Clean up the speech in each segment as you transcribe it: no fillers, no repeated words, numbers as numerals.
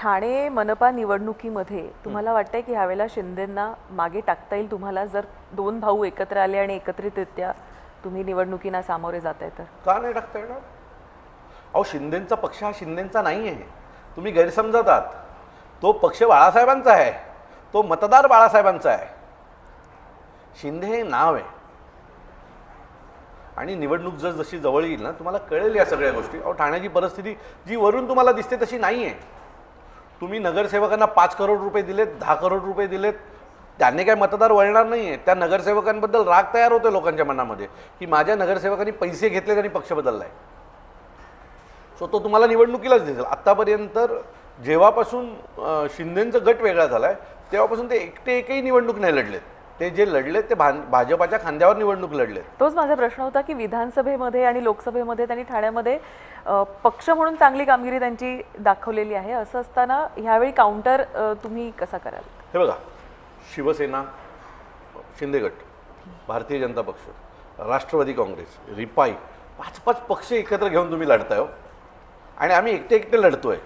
ठाणे मनपा निवडणुकीमध्ये तुम्हाला वाटतंय की ह्यावेळेला शिंदेंना मागे टाकता येईल तुम्हाला, जर दोन भाऊ एकत्र आले आणि एकत्रितरित्या तुम्ही निवडणुकींना सामोरे जाताय तर? का नाही टाकता येणार? अहो, शिंदेंचा पक्ष हा शिंदेंचा नाही आहे, तुम्ही गैरसमजत आहात. तो पक्ष बाळासाहेबांचा आहे, तो मतदार बाळासाहेबांचा आहे. शिंदे हे नाव आहे. आणि निवडणूक जशी जवळ येईल ना, तुम्हाला कळेल या सगळ्या गोष्टी. अहो, ठाण्याची परिस्थिती जी वरून तुम्हाला दिसते तशी नाही आहे. तुम्ही नगरसेवकांना 5 करोड रुपये दिलेत, 10 करोड रुपये दिलेत, त्यांनी काय मतदार वळणार नाही आहे. त्या नगरसेवकांबद्दल राग तयार होतो लोकांच्या मनामध्ये की माझ्या नगरसेवकांनी पैसे घेतले आणि पक्ष बदलला आहे. सो तो तुम्हाला निवडणुकीलाच दिसेल. आत्तापर्यंत जेव्हापासून शिंदेंचं गट वेगळा झाला आहे तेव्हापासून ते एकही निवडणूक नाही लढलेत. ते जे लढलेत ते भाजपाच्या खांद्यावर निवडणूक लढलेत. तोच माझा प्रश्न होता की विधानसभेमध्ये आणि लोकसभेमध्ये त्यांनी ठाण्यामध्ये पक्ष म्हणून चांगली कामगिरी त्यांची दाखवलेली आहे. असं असताना ह्यावेळी काउंटर तुम्ही कसा कराल? हे बघा, शिवसेना, शिंदे गट, भारतीय जनता पक्ष, राष्ट्रवादी काँग्रेस, रिपाई, 5 पक्ष एकत्र घेऊन तुम्ही लढताय हो. आणि आम्ही एकटे लढतोय.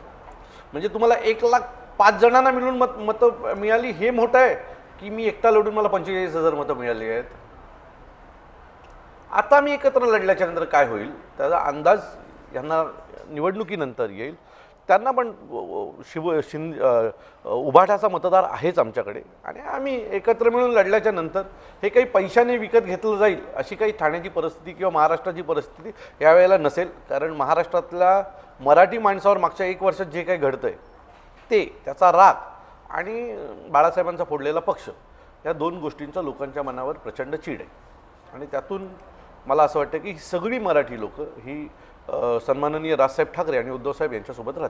म्हणजे तुम्हाला 1,05,000 जणांना मिळून मतं मिळाली हे मोठं आहे की मी एकटा लढून मला 45,000 मतं मिळाली आहेत. आता मी एकत्र लढल्याच्या नंतर काय होईल त्याचा अंदाज यांना निवडणुकीनंतर येईल. त्यांना पण उभाटाचा मतदार आहेच आमच्याकडे. आणि आम्ही एकत्र मिळून लढल्याच्या नंतर हे काही पैशाने विकत घेतलं जाईल अशी काही ठाण्याची परिस्थिती किंवा महाराष्ट्राची परिस्थिती यावेळेला नसेल. कारण महाराष्ट्रातल्या मराठी माणसावर मागच्या 1 वर्षात जे काही घडतंय ते, त्याचा राग आणि बाळासाहेबांचा फोडलेला पक्ष, या 2 गोष्टींचा लोकांच्या मनावर प्रचंड चीड आहे. आणि त्यातून मला असं वाटतं की सगळी मराठी लोक ही सन्माननीय राजसाहेब ठाकरे आणि उद्धवसाहेब यांच्यासोबत राहतील.